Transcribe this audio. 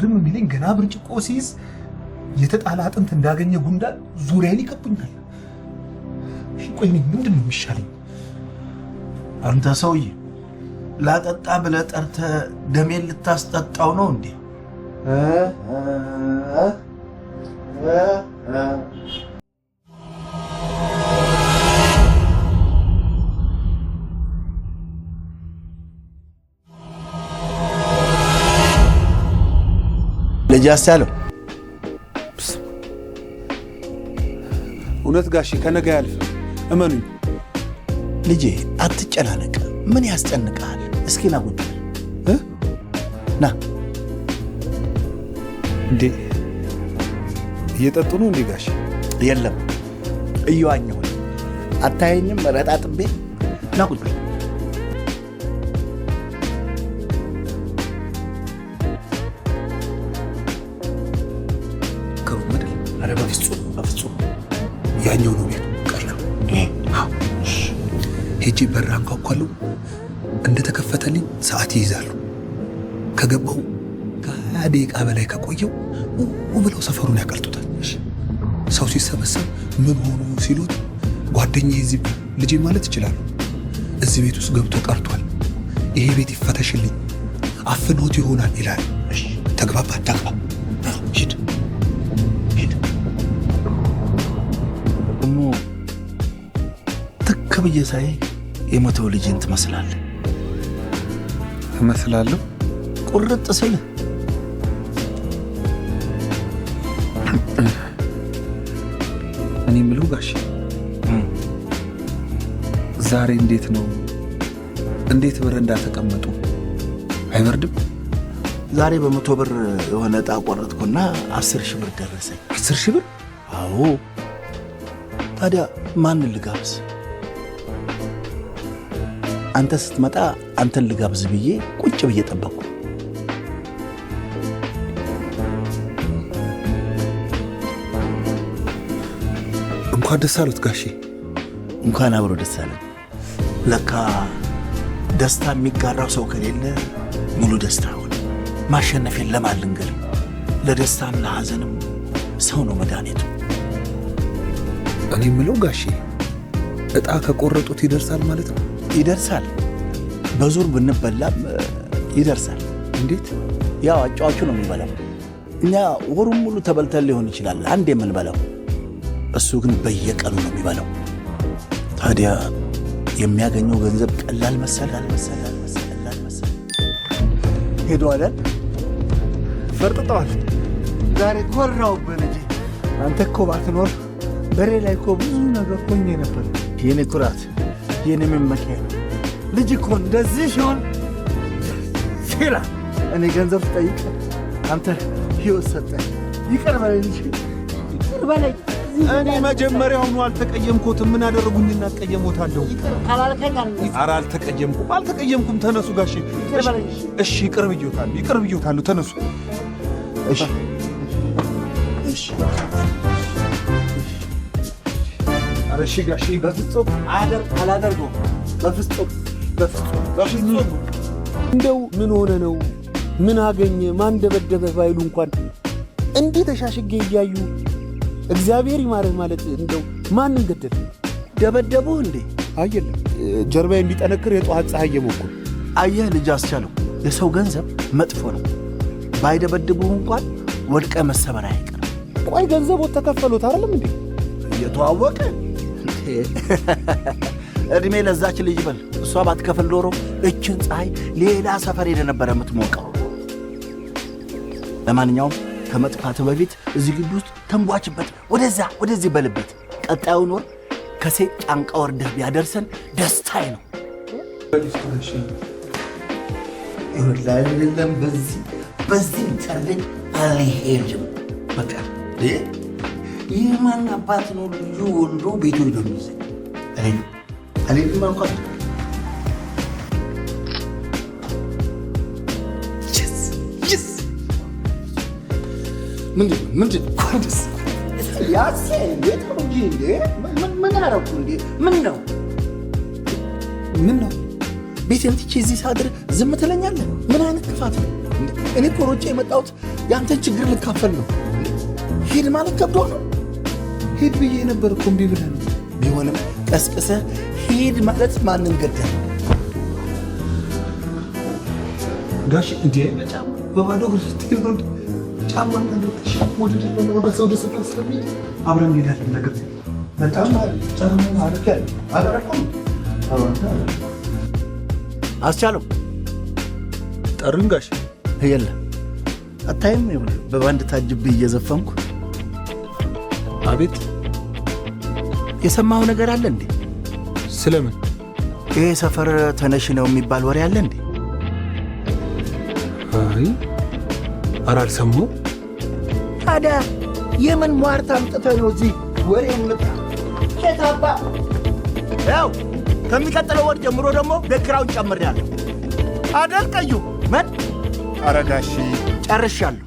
ግርም የሚለኝ ገና ብርጭቆ ሲይዝ የተጣላ አጥንት እንዳገኘ ጉንዳን ዙሪያዬን ይከቡኛል። ቆይ ምንድን ነው የሚሻለኝ? አንተ ሰውዬ ላጠጣ ብለህ ጠርተህ ደሜን ልታስጠጣው ነው እንዴ? ልጅ አስቻለው እውነት ጋሼ ከነገ ያልፍ እመኑኝ። ልጄ አትጨናነቅ። ምን ያስጨንቃል? እስኪ ና ቁጭ ና። እንዴ እየጠጡ ነው እንዴ ጋሼ? የለም እየዋኘሁ ነው። አታየኝም? ረጣጥቤ ና ቁጭ። ኧረ በፍጹም ያኛው ነው ቤቱ። ቀርነው ሄጄ በር አንኳኳለሁ። እንደተከፈተልኝ ሰዓት ይይዛሉ። ከገባው ከ20 ደቂቃ በላይ ከቆየው ብለው ሰፈሩን ያቀልጡታል። ሰው ሲሰበሰብ ምን ሆኑ ሲሉት ጓደኛዬ እዚህ ልጄ ማለት ይችላሉ እዚህ ቤት ውስጥ ገብቶ ቀርቷል፣ ይሄ ቤት ይፈተሽልኝ፣ አፍኖት ይሆናል ይላል። ተግባባ? ሂድ እሞ ትክ ብዬ ሳይ የሞተው ልጅን ትመስላለህ። እመስላለሁ? ቁርጥ ስል እኔ የምለው ጋሼ ዛሬ እንዴት ነው? እንዴት በረንዳ ተቀመጡ? አይበርድም? ዛሬ በ100 ብር የሆነ ዕጣ ቆረጥኩና 10 ሺህ ብር ደረሰኝ። 10 ሺህ ብር? አዎ። ታዲያ ማንን ልጋብዝ? አንተ ስትመጣ አንተን ልጋብዝ ብዬ ቁጭ ብዬ ጠበቅኩ። እንኳን ደስ አሉት ጋሼ። እንኳን አብሮ ደስ አለን። ለካ ደስታ የሚጋራው ሰው ከሌለ ሙሉ ደስታ ሆነ። ማሸነፌን ለማን ልንገር? ለደስታም ለሐዘንም ሰው ነው መድኃኒቱ። እኔ የምለው ጋሼ ዕጣ ከቆረጡት ይደርሳል ማለት ነው? ይደርሳል። በዙር ብንበላም ይደርሳል። እንዴት? ያው አጫዋቹ ነው የሚበላው። እኛ ወሩን ሙሉ ተበልተን ሊሆን ይችላል አንድ የምንበላው፣ እሱ ግን በየቀኑ ነው የሚበላው። ታዲያ የሚያገኘው ገንዘብ ቀላል መሰላል። ሄዶ አይደል? ፈርጥጠዋል። ዛሬ ኮራውብህ ልጄ። አንተ እኮ ባትኖር በሬ ላይ እኮ ብዙ ነገር ሆኜ ነበር። የኔ ኩራት፣ የኔ መመኪያ ልጅ እኮ እንደዚህ ሲሆን ሲላ እኔ ገንዘብ ስጠይቅ አንተ ሕይወት ሰጠኝ። ይቅር በለኝ ልጅ፣ ይቅር በለኝ። እኔ መጀመሪያውኑ አልተቀየምኩትም። ምን አደረጉኝና እቀየሞታለሁ? ኧረ አልተቀየምኩም። ተነሱ ጋሼ። እሺ ይቅር ብዬዎታለሁ። ተነሱ። እሺ ኧረ እሺ ጋሼ። በፍጹም አላደርገውም። በፍጹም እንደው ምን ሆነ ነው? ምን አገኘ? ማን ደበደበህ ባይሉ እንኳን እንዲህ ተሻሽጌ እያዩ እግዚአብሔር ይማርህ ማለት እንደው ማንን ገደለ? ደበደቡህ እንዴ? አየለም ጀርባ የሚጠነክር የጠዋት ፀሐይ የሞኩ። አየህ ልጅ አስቻለው፣ የሰው ገንዘብ መጥፎ ነው። ባይደበድቡህ እንኳን ወድቀ መሰበር አይቀርም። ቆይ ገንዘቦት ተከፈሉት አይደለም እንዴ? እየተዋወቀ እድሜ ለዛች ልጅ በል። እሷ ባትከፍል ኖሮ እችን ፀሐይ ሌላ ሰፈር ሄደ ነበረ የምትሞቀው። ለማንኛውም ከመጥፋት በፊት እዚህ ግቢ ውስጥ ተንቧችበት፣ ወደዚህ በልበት። ቀጣዩን ወር ከሴት ጫንቃ ወርደህ ቢያደርሰን ደስታዬ ነው። ይኸውልህ በዚህ ጨርቅ አልሄድም። በቃ ይህ ማን አባት ነው ልጁ ወልዶ ቤቱ ነው የሚይዘኝ? አልሄድም አልኳት። ምንድን ያሴ እንዴት ነው እንጂ እንዴ? ምን አደረኩ እንዴ? ምን ነው ቤቴን ትቼ እዚህ ሳድር ዝም ትለኛለህ? ምን አይነት ክፋት ነው? እኔ እኮ ሮጬ የመጣሁት ያንተን ችግር ልካፈል ነው። ሂድ ማለት ከብዶ ነው። ሂድ ብዬ ነበር እኮ እምቢ ብለህ ነው። ቢሆንም ቀስቅሰህ ሂድ ማለት ማንን ገደል? ጋሽ እንዴ በባዶ እግር ስትሄድ ነው ጫማ ወደ ሰው ደስ ስለሚል አብረን እንሄዳለን። ነገር በጣም ጫማ አረክ ያለ አላረኩም። አስቻለው ጠሩኝ ጋሽ። የለም አታይም? ይኸውልህ በባንድ ታጅብህ እየዘፈንኩ። አቤት። የሰማው ነገር አለ እንዴ? ስለምን? ይሄ ሰፈር ተነሽ ነው የሚባል ወሬ አለ እንዴ? አይ ኧረ አልሰማሁም። ታዲያ የምን ሟርት አምጥተህ ነው እዚህ ወሬ የምጣ? ኬታባ ያው ከሚቀጥለው ወር ጀምሮ ደግሞ በክራውን ጨምሬያለሁ። አደል ቀዩ ምን? ኧረ ጋሼ ጨርሻለሁ።